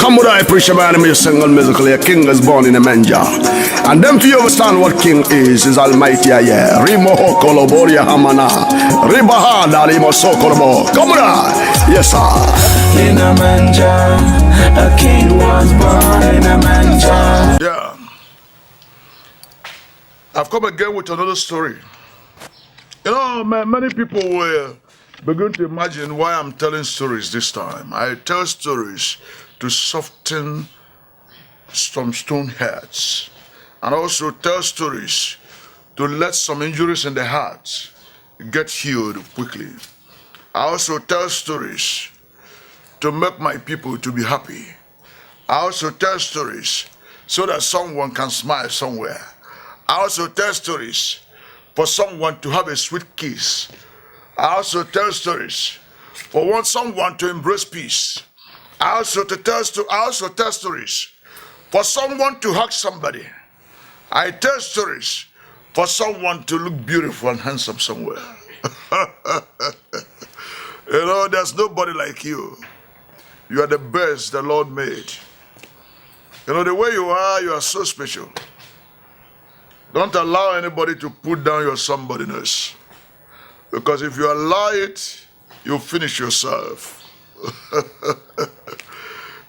Come with I preach about him, single musically. A king is born in a manger. And then for you understand what king is Almighty, yeah. Rimo Hokolo Boria Hamana. Ribahada Rimo Sokolobo. Come with I. Yes, sir. In a manger, a king was born in a manger. Yeah. I've come again with another story. You know, many people will begin to imagine why I'm telling stories this time. I tell stories to soften some stone hearts, and also tell stories to let some injuries in the heart get healed quickly. I also tell stories to make my people to be happy. I also tell stories so that someone can smile somewhere. I also tell stories for someone to have a sweet kiss. I also tell stories for someone to embrace peace. I also tell stories for someone to hug somebody. I tell stories for someone to look beautiful and handsome somewhere. You know, there's nobody like you. You are the best the Lord made. You know, the way you are so special. Don't allow anybody to put down your somebodyness. Because if you allow it, you'll finish yourself.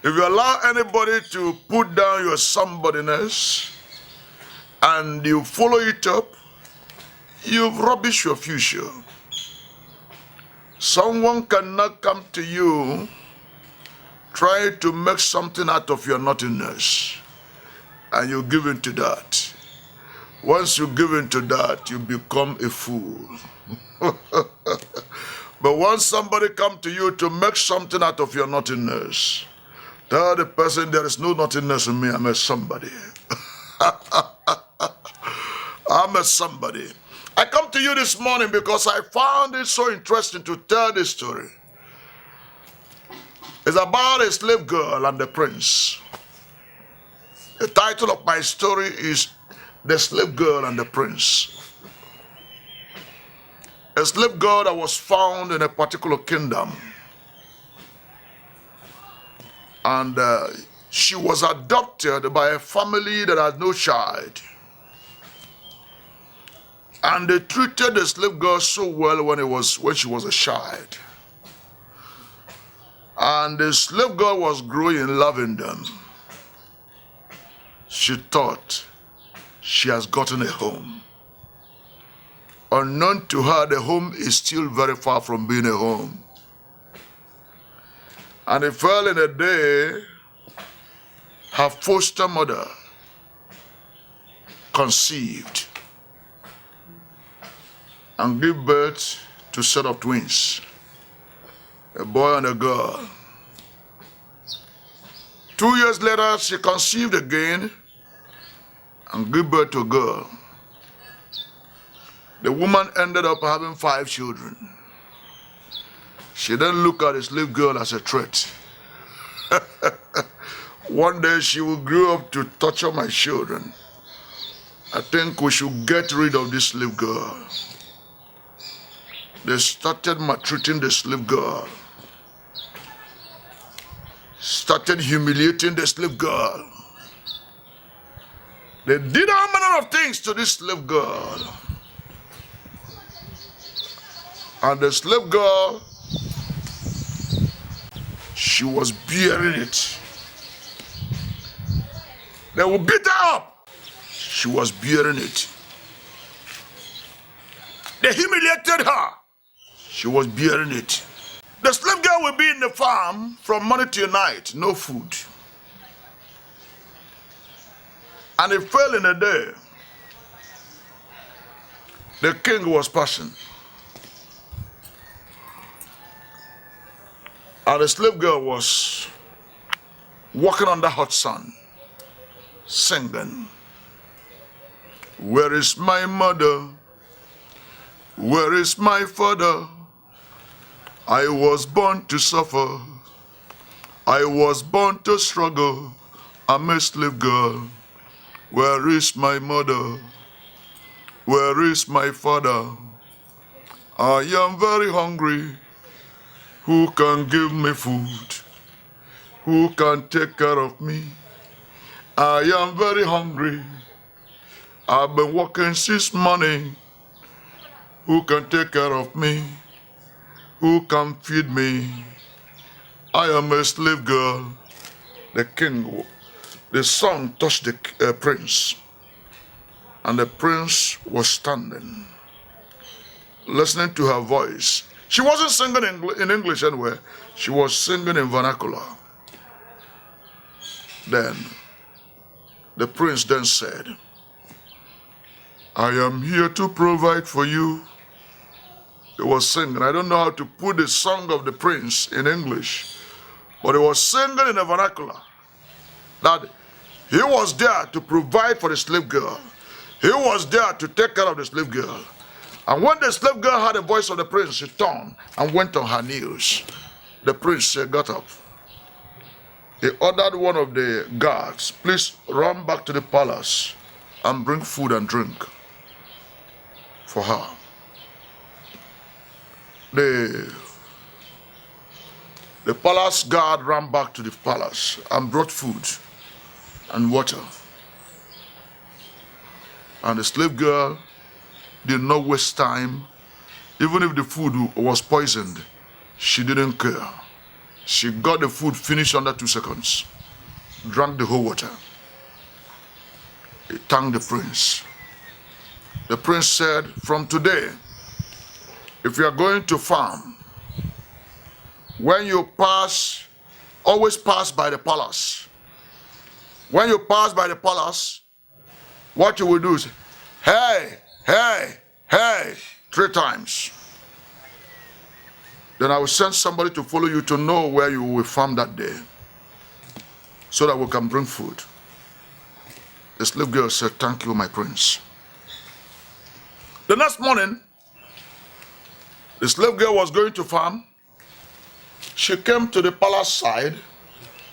If you allow anybody to put down your somebodyness and you follow it up, you've rubbished your future. Someone cannot come to you try to make something out of your nothingness, and you give in to that. Once you give in to that, you become a fool. But once somebody comes to you to make something out of your nothingness, tell the person there is no nothingness in me, I'm a somebody. I'm a somebody. I come to you this morning because I found it so interesting to tell this story. It's about a slave girl and the prince. The title of my story is The Slave Girl and the Prince. A slave girl that was found in a particular kingdom. And she was adopted by a family that had no child. And they treated the slave girl so well when she was a child. And the slave girl was growing, loving them. She thought she has gotten a home. Unknown to her, the home is still very far from being a home. And it fell in a day, her foster mother conceived and gave birth to a set of twins, a boy and a girl. 2 years later, she conceived again and gave birth to a girl. The woman ended up having 5 children. She then looked at the slave girl as a threat. One day she will grow up to torture my children. I think we should get rid of this slave girl. They started maltreating the slave girl. Started humiliating the slave girl. They did all manner of things to this slave girl. And the slave girl, she was bearing it. They would beat her up. She was bearing it. They humiliated her. She was bearing it. The slave girl will be in the farm from morning till night, no food. And it fell in a day. The king was passing. And the slave girl was walking on the hot sun, singing, "Where is my mother? Where is my father? I was born to suffer. I was born to struggle. I'm a slave girl. Where is my mother? Where is my father? I am very hungry. Who can give me food? Who can take care of me? I am very hungry. I've been working since morning. Who can take care of me? Who can feed me? I am a slave girl. The king, the song touched the prince, and the prince was standing, listening to her voice. She wasn't singing in English anyway. She was singing in vernacular. Then, the prince then said, I am here to provide for you. He was singing. I don't know how to put the song of the prince in English, but he was singing in a vernacular that he was there to provide for the slave girl. He was there to take care of the slave girl. And when the slave girl heard the voice of the prince, she turned and went on her knees. The prince got up. He ordered one of the guards, please run back to the palace and bring food and drink for her. The palace guard ran back to the palace and brought food and water. And the slave girl did not waste time. Even if the food was poisoned, she didn't care. She got the food finished under 2 seconds, drank the whole water. He thanked the prince. The prince said, from today, if you are going to farm, when you pass, always pass by the palace. When you pass by the palace, what you will do is, hey, hey, hey, 3 times. Then I will send somebody to follow you to know where you will farm that day, so that we can bring food. The slave girl said, thank you, my prince. The next morning, the slave girl was going to farm. She came to the palace side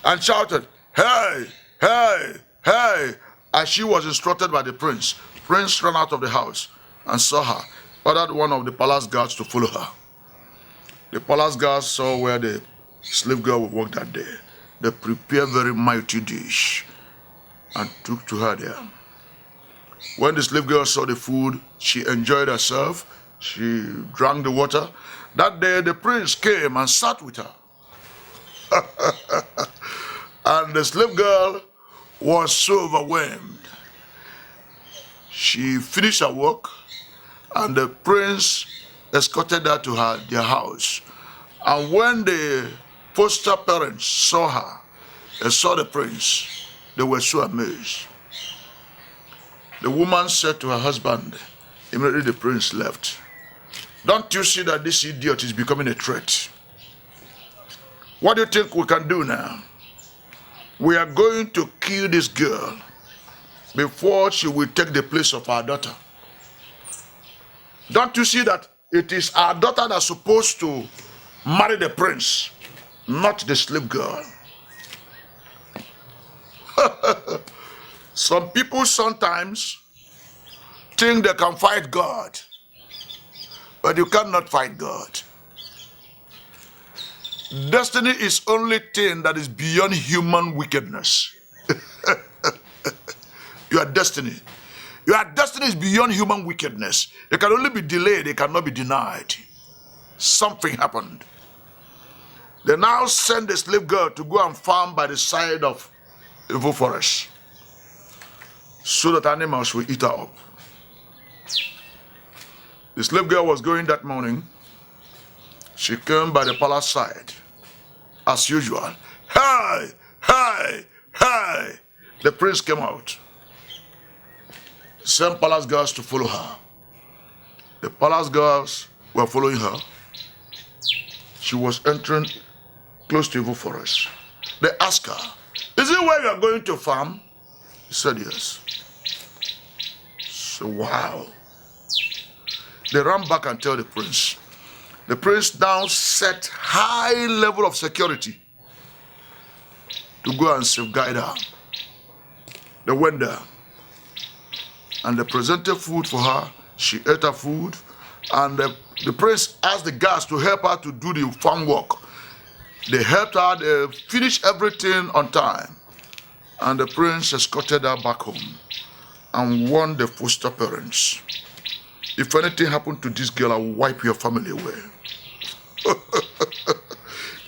and shouted, hey, hey, hey, as she was instructed by the prince. Prince ran out of the house and saw her, ordered one of the palace guards to follow her. The palace guards saw where the slave girl would work that day. They prepared a very mighty dish and took to her there. When the slave girl saw the food, she enjoyed herself. She drank the water. That day, the prince came and sat with her. And the slave girl was so overwhelmed. She finished her work, and the prince escorted her to their house. And when the foster parents saw her and saw the prince, they were so amazed. The woman said to her husband, immediately the prince left, don't you see that this idiot is becoming a threat? What do you think we can do now? We are going to kill this girl before she will take the place of our daughter. Don't you see that it is our daughter that's supposed to marry the prince, not the slave girl? Some people sometimes think they can fight God, but you cannot fight God. Destiny is only thing that is beyond human wickedness. Your destiny. Your destiny is beyond human wickedness. It can only be delayed, it cannot be denied. Something happened. They now send the slave girl to go and farm by the side of evil forest, so that animals will eat her up. The slave girl was going that morning. She came by the palace side, as usual. Hey, hey, hey! The prince came out. Sent palace girls to follow her. The palace girls were following her. She was entering close to evil forest. They asked her, is it where you are going to farm? She said yes. So wow. They ran back and tell the prince. The prince now set high level of security to go and safeguard her. They went there and they presented food for her. She ate her food, and the prince asked the guards to help her to do the farm work. They helped her, they finished everything on time. And the prince escorted her back home and warned the foster parents. If anything happened to this girl, I will wipe your family away.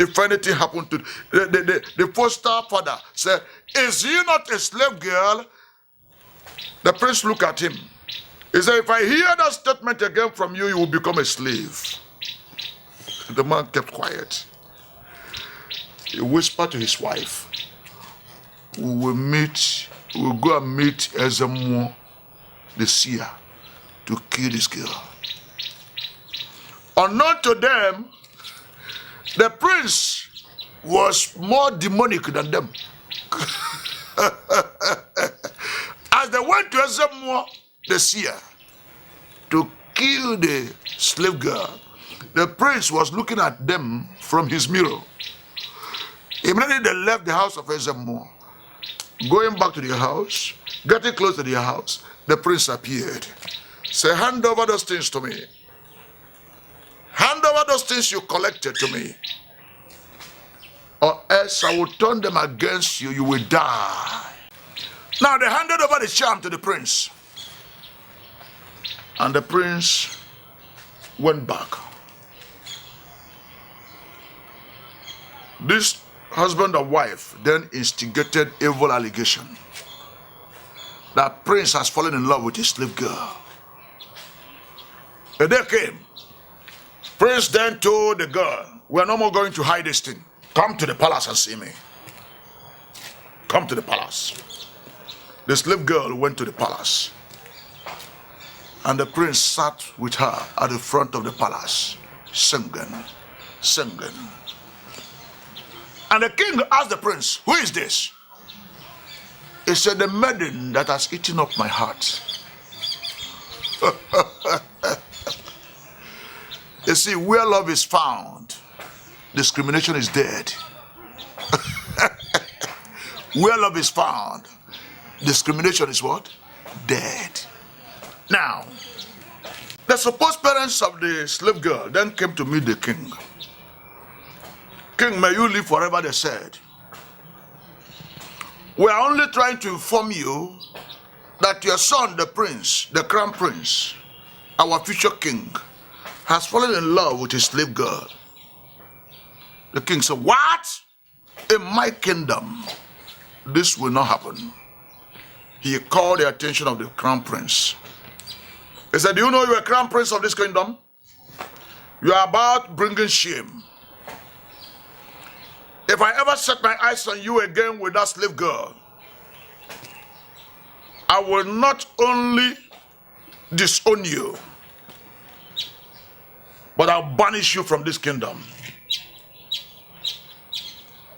If anything happened to the foster father said, is he not a slave girl? The prince looked at him. He said, if I hear that statement again from you, you will become a slave. The man kept quiet. He whispered to his wife, we will go and meet Ezemo, the seer, to kill this girl. Unknown to them, the prince was more demonic than them. As they went to Ezemo, the seer, to kill the slave girl, the prince was looking at them from his mirror. Immediately they left the house of Ezemo. Going back to their house, getting close to their house, the prince appeared. Say, hand over those things to me. Hand over those things you collected to me. Or else I will turn them against you, you will die. Now they handed over the charm to the prince. And the prince went back. This husband and wife then instigated evil allegation that prince has fallen in love with his slave girl. A day came. Prince then told the girl, we are no more going to hide this thing. Come to the palace and see me. Come to the palace. The slave girl went to the palace. And the prince sat with her at the front of the palace, singing. And the king asked the prince, who is this? He said, the maiden that has eaten up my heart. You see, where love is found, discrimination is dead. Where love is found, discrimination is what? Dead. Now, the supposed parents of the slave girl then came to meet the king. King, may you live forever, they said. We are only trying to inform you that your son, the prince, the crown prince, our future king, has fallen in love with his slave girl. The king said, what? In my kingdom, this will not happen. He called the attention of the crown prince. He said, do you know you are crown prince of this kingdom? You are about bringing shame. If I ever set my eyes on you again with that slave girl, I will not only disown you, but I'll banish you from this kingdom.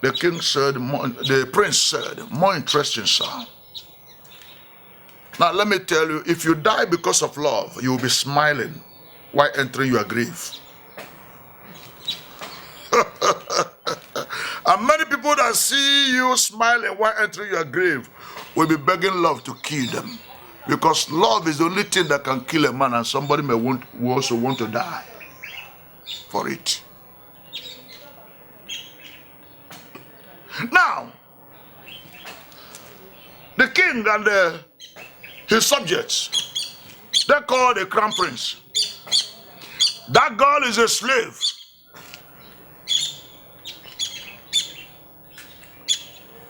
The king said, the prince said, more interesting, sir. Now let me tell you, if you die because of love, you will be smiling while entering your grave. And many people that see you smiling while entering your grave will be begging love to kill them. Because love is the only thing that can kill a man, and somebody will also want to die for it. Now, the king and his subjects, they call the crown prince. That girl is a slave.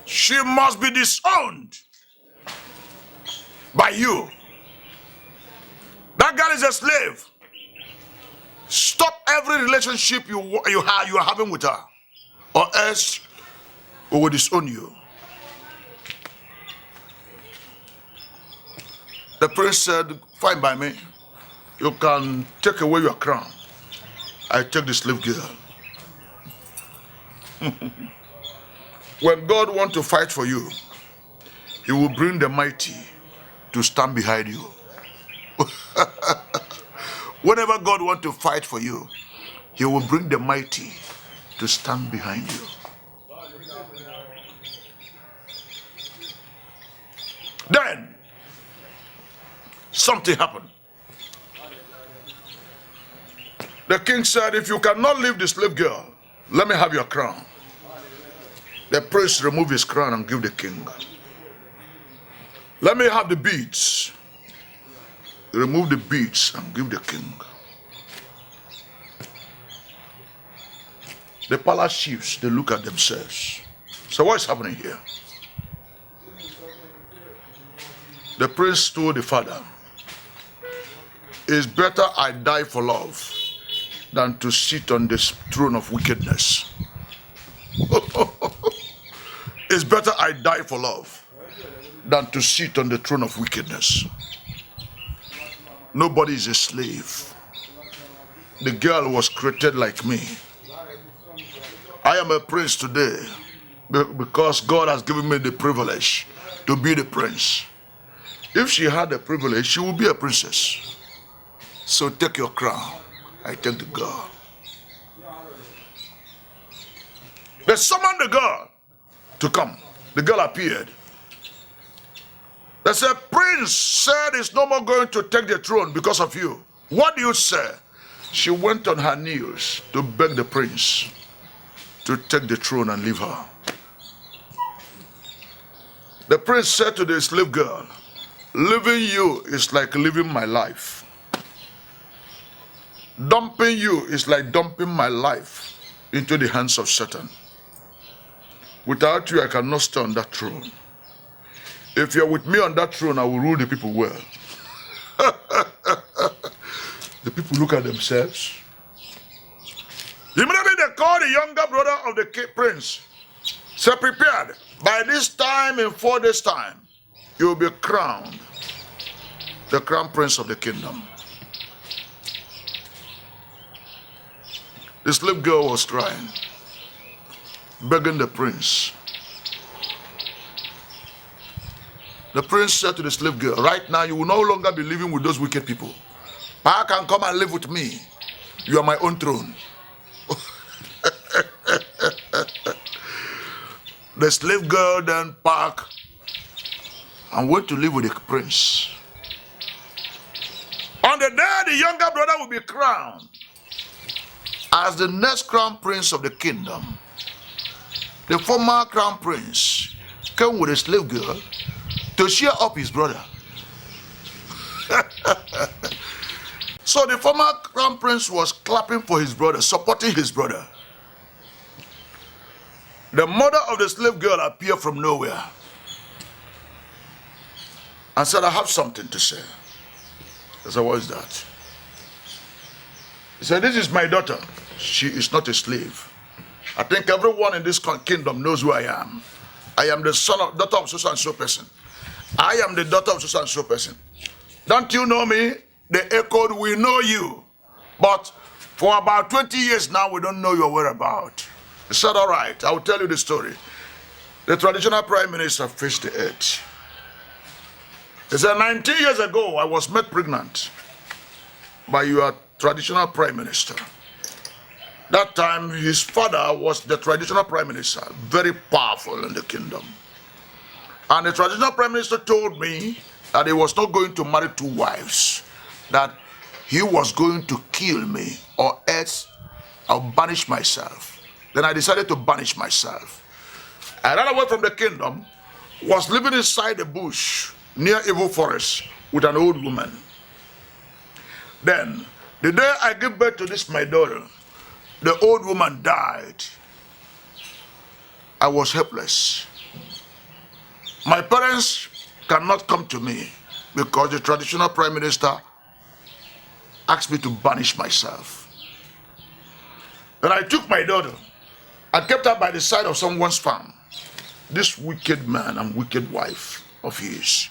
She must be disowned by you. That girl is a slave. Stop every relationship you are having with her, or else we will disown you. The prince said, fine by me. You can take away your crown. I take the slave girl. When God wants to fight for you, he will bring the mighty to stand behind you. Whenever God wants to fight for you, he will bring the mighty to stand behind you. Then, something happened. The king said, if you cannot leave the slave girl, let me have your crown. The prince removed his crown and gave the king. Let me have the beads. Remove the beads and give the king. The palace chiefs, they look at themselves. So what is happening here? The prince told the father, it's better I die for love than to sit on this throne of wickedness. It's better I die for love than to sit on the throne of wickedness. Nobody is a slave. The girl was created like me. I am a prince today because God has given me the privilege to be the prince. If she had the privilege, she would be a princess. So take your crown. I take the girl. They summoned the girl to come. The girl appeared. They said, Prince said he's no more going to take the throne because of you. What do you say? She went on her knees to beg the prince to take the throne and leave her. The prince said to the slave girl, leaving you is like living my life. Dumping you is like dumping my life into the hands of Satan. Without you, I cannot stay on that throne. If you're with me on that throne, I will rule the people well. The people look at themselves. Immediately they called the younger brother of the prince. Say, prepared. By this time, in 4 days' time, you will be crowned the crown prince of the kingdom. The slave girl was crying, begging the prince. The prince said to the slave girl, right now you will no longer be living with those wicked people. I can come and live with me. You are my own throne. The slave girl then packed and went to live with the prince. On the day the younger brother will be crowned as the next crown prince of the kingdom, the former crown prince came with a slave girl to cheer up his brother. So the former crown prince was clapping for his brother, supporting his brother. The mother of the slave girl appeared from nowhere and said, I have something to say. I said, what is that? He said, this is my daughter. She is not a slave. I think everyone in this kingdom knows who I am. I am the daughter of so and so person. I am the daughter of so and so person. Don't you know me? They echoed, we know you. But for about 20 years now, we don't know your whereabouts. He said, all right, I will tell you the story. The traditional prime minister faced the earth. He said, 19 years ago, I was made pregnant by your traditional prime minister. That time, his father was the traditional prime minister, very powerful in the kingdom. And the traditional prime minister told me that he was not going to marry 2 wives, that he was going to kill me, or else I'll banish myself. Then I decided to banish myself. I ran away from the kingdom, was living inside the bush near Evil Forest with an old woman. Then, the day I gave birth to this, my daughter, the old woman died. I was helpless. My parents cannot come to me because the traditional prime minister asked me to banish myself. Then I took my daughter and kept her by the side of someone's farm. This wicked man and wicked wife of his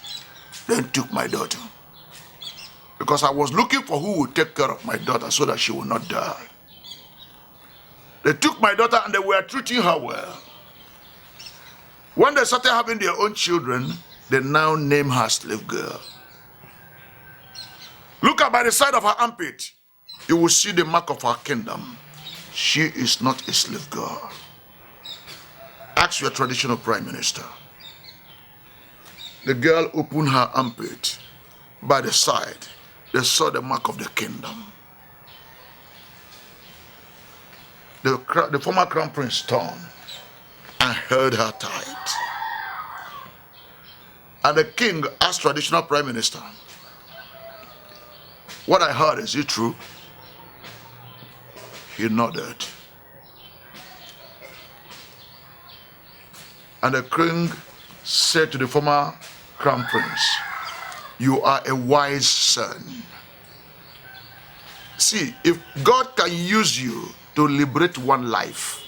then took my daughter because I was looking for who would take care of my daughter so that she will not die. They took my daughter and they were treating her well. When they started having their own children, they now name her slave girl. Look at by the side of her armpit, you will see the mark of her kingdom. She is not a slave girl. Ask your traditional prime minister. The girl opened her armpit. By the side, they saw the mark of the kingdom. The former crown prince turned and held her tight. And the king asked traditional prime minister, what I heard, is it true? He nodded. And the king said to the former crown prince, you are a wise son. See, if God can use you to liberate one life,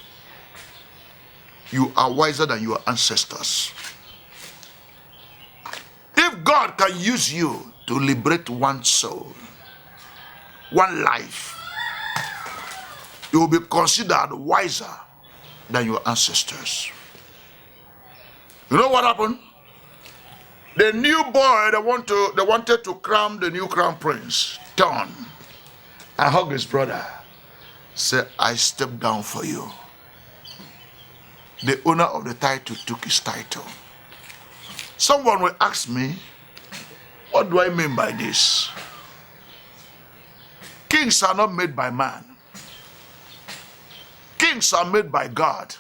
you are wiser than your ancestors. If God can use you to liberate one soul, one life, you will be considered wiser than your ancestors. You know what happened? The new boy they wanted to crown the new crown prince turned and hugged his brother. Said, I stepped down for you. The owner of the title took his title. Someone will ask me, what do I mean by this? Kings are not made by man. Kings are made by God.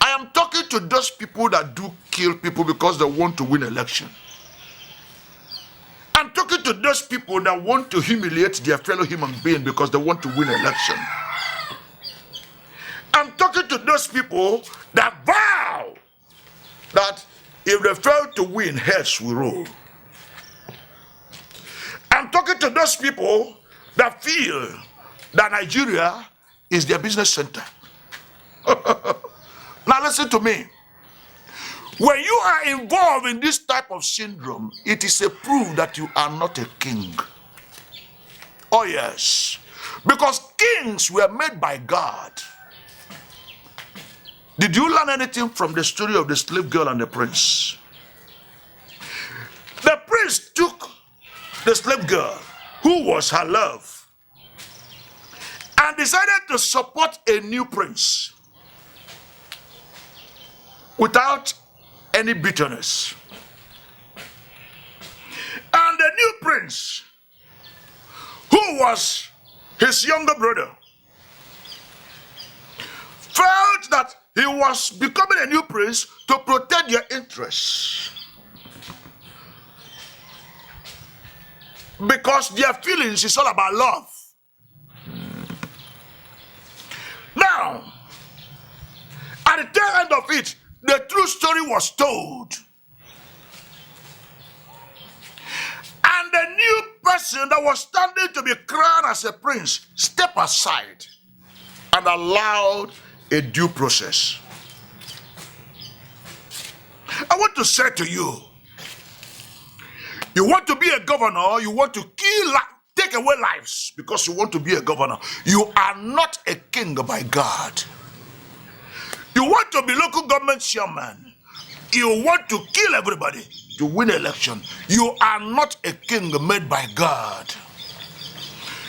I am talking to those people that do kill people because they want to win election. I'm talking to those people that want to humiliate their fellow human being because they want to win election. I'm talking to those people that vow that if they fail to win, heads will roll. I'm talking to those people that feel that Nigeria is their business center. Now listen to me. When you are involved in this type of syndrome, it is a proof that you are not a king. Oh yes. Because kings were made by God. Did you learn anything from the story of the slave girl and the prince? The prince took the slave girl, who was her love, and decided to support a new prince without any bitterness. And the new prince, who was his younger brother, felt that he was becoming a new prince to protect their interests. Because their feelings is all about love. Now, at the tail end of it, the true story was told. And the new person that was standing to be crowned as a prince stepped aside and allowed a due process. I want to say to you, you want to be a governor, you want to take away lives because you want to be a governor. You are not a king by God. You want to be local government chairman. You want to kill everybody to win election. You are not a king made by God.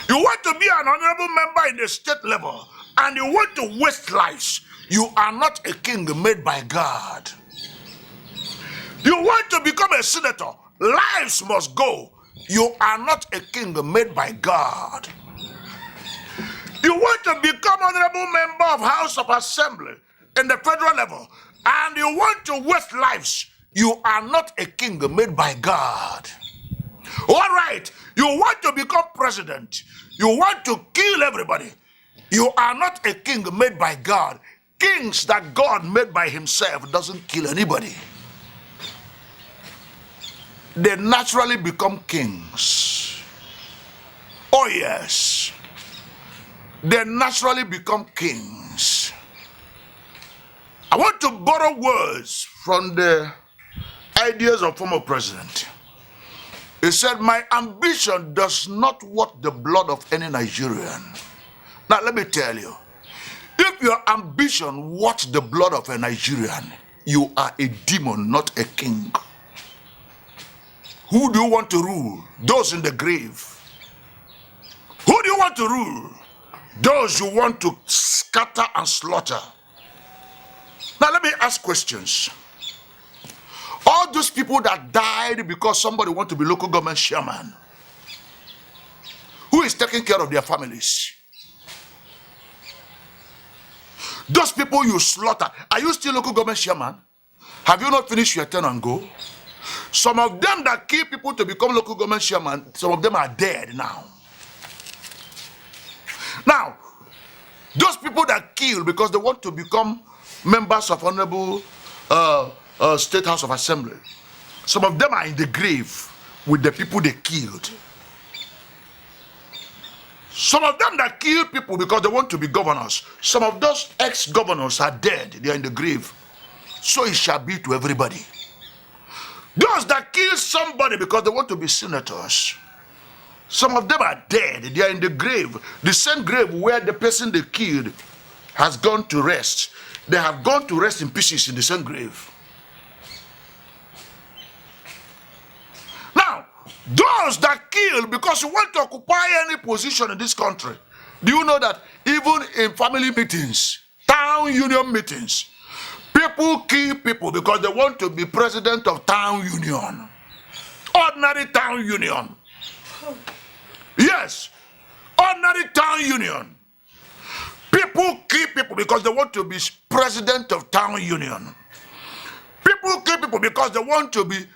You want to be an honorable member in the state level and you want to waste lives. You are not a king made by God. You want to become a senator. Lives must go. You are not a king made by God. You want to become honorable member of House of Assembly in the federal level, and you want to waste lives. You are not a king made by God. All right, you want to become president. You want to kill everybody. You are not a king made by God. Kings that God made by himself doesn't kill anybody. They naturally become kings. Oh yes. They naturally become kings. I want to borrow words from the ideas of former president. He said, my ambition does not want the blood of any Nigerian. Now let me tell you, if your ambition wants the blood of a Nigerian, you are a demon, not a king. Who do you want to rule? Those in the grave. Who do you want to rule? Those you want to scatter and slaughter. Now let me ask questions. All those people that died because somebody want to be local government chairman, who is taking care of their families? Those people you slaughter, are you still local government chairman? Have you not finished your turn and go? Some of them that kill people to become local government chairman, some of them are dead now. Now, those people that kill because they want to become members of Honorable State House of Assembly, some of them are in the grave with the people they killed. Some of them that kill people because they want to be governors, some of those ex-governors are dead, they are in the grave. So it shall be to everybody. Those that kill somebody because they want to be senators, some of them are dead, they are in the grave. The same grave where the person they killed has gone to rest. They have gone to rest in pieces in the same grave. Now, those that kill because you want to occupy any position in this country, do you know that even in family meetings, town union meetings, people kill people because they want to be president of town union, ordinary town union? Yes, ordinary town union. People kill people because they want to be president of town union. People kill people because they want to be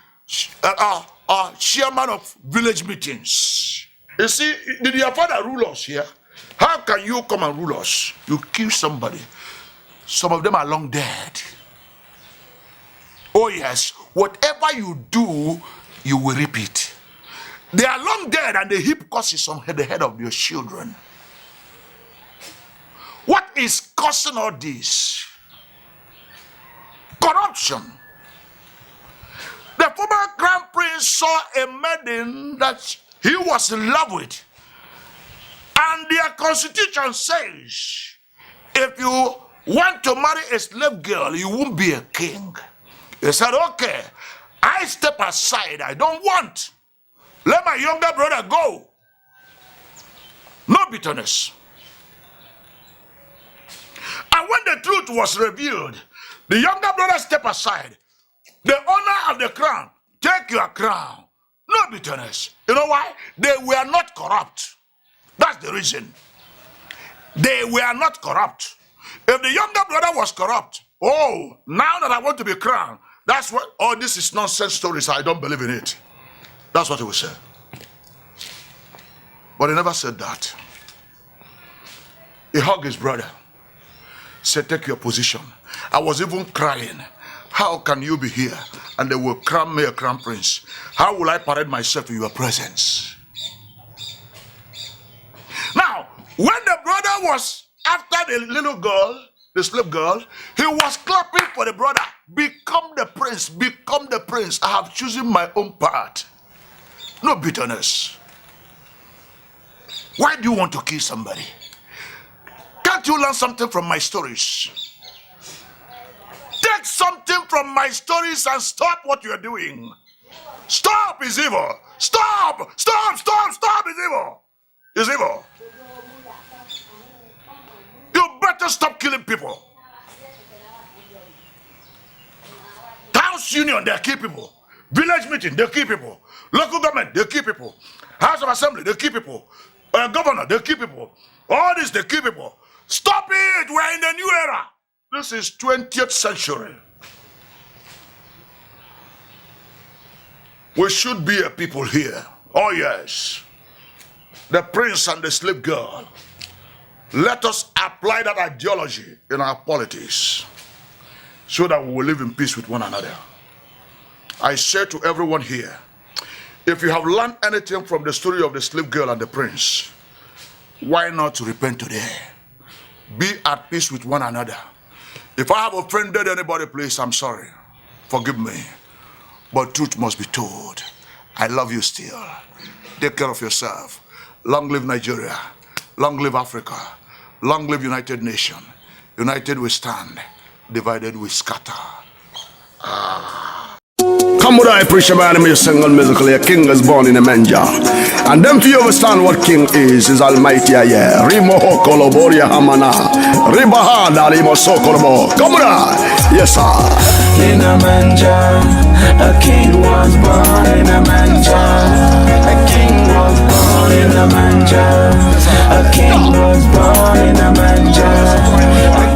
chairman of village meetings. You see, did your father rule us here? How can you come and rule us? You kill somebody. Some of them are long dead. Oh yes, whatever you do, you will repeat. They are long dead and they heap curses on the head of your children. What is causing all this? Corruption. The former crown prince saw a maiden that he was in love with. And their constitution says, if you want to marry a slave girl, you won't be a king. He said, okay, I step aside, I don't want. Let my younger brother go. No bitterness. And when the truth was revealed, the younger brother stepped aside. The owner of the crown, take your crown. No bitterness. You know why? They were not corrupt. That's the reason. They were not corrupt. If the younger brother was corrupt, oh, now that I want to be crowned, that's what, oh, this is nonsense stories, I don't believe in it. That's what he would say. But he never said that. He hugged his brother, said, take your position. I was even crying. How can you be here and they will crown me a crown prince? How will I parade myself in your presence? Now, when the brother was after the little girl, the slave girl, he was clapping for the brother. Become the prince, become the prince. I have chosen my own path. No bitterness. Why do you want to kill somebody? Can't you learn something from my stories? Take something from my stories and stop what you're doing. Stop is evil. Stop! Stop! Stop! Stop is evil. It's evil. You better stop killing people. Towns union, they kill people. Village meeting, they kill people. Local government, they kill people. House of Assembly, they kill people. Governor, they kill people. All this, they kill people. Stop it! We're in the new era. This is 20th century. We should be a people here. Oh yes. The prince and the slave girl. Let us apply that ideology in our politics so that we will live in peace with one another. I say to everyone here, if you have learned anything from the story of the slave girl and the prince, why not repent today? Be at peace with one another. If I have offended anybody, please, I'm sorry. Forgive me. But truth must be told. I love you still. Take care of yourself. Long live Nigeria. Long live Africa. Long live United Nations. United we stand. Divided we scatter. Come with I preach about me single musically. A king is born in a manger. And then if you understand what king is almighty, yeah. Rimo hokolo boria hamana. Ribahada rimo sokolobo. Come with I. Yes, sir. In a manger, a king was born in a manger. A king was born in a manger. A king was born in a manger.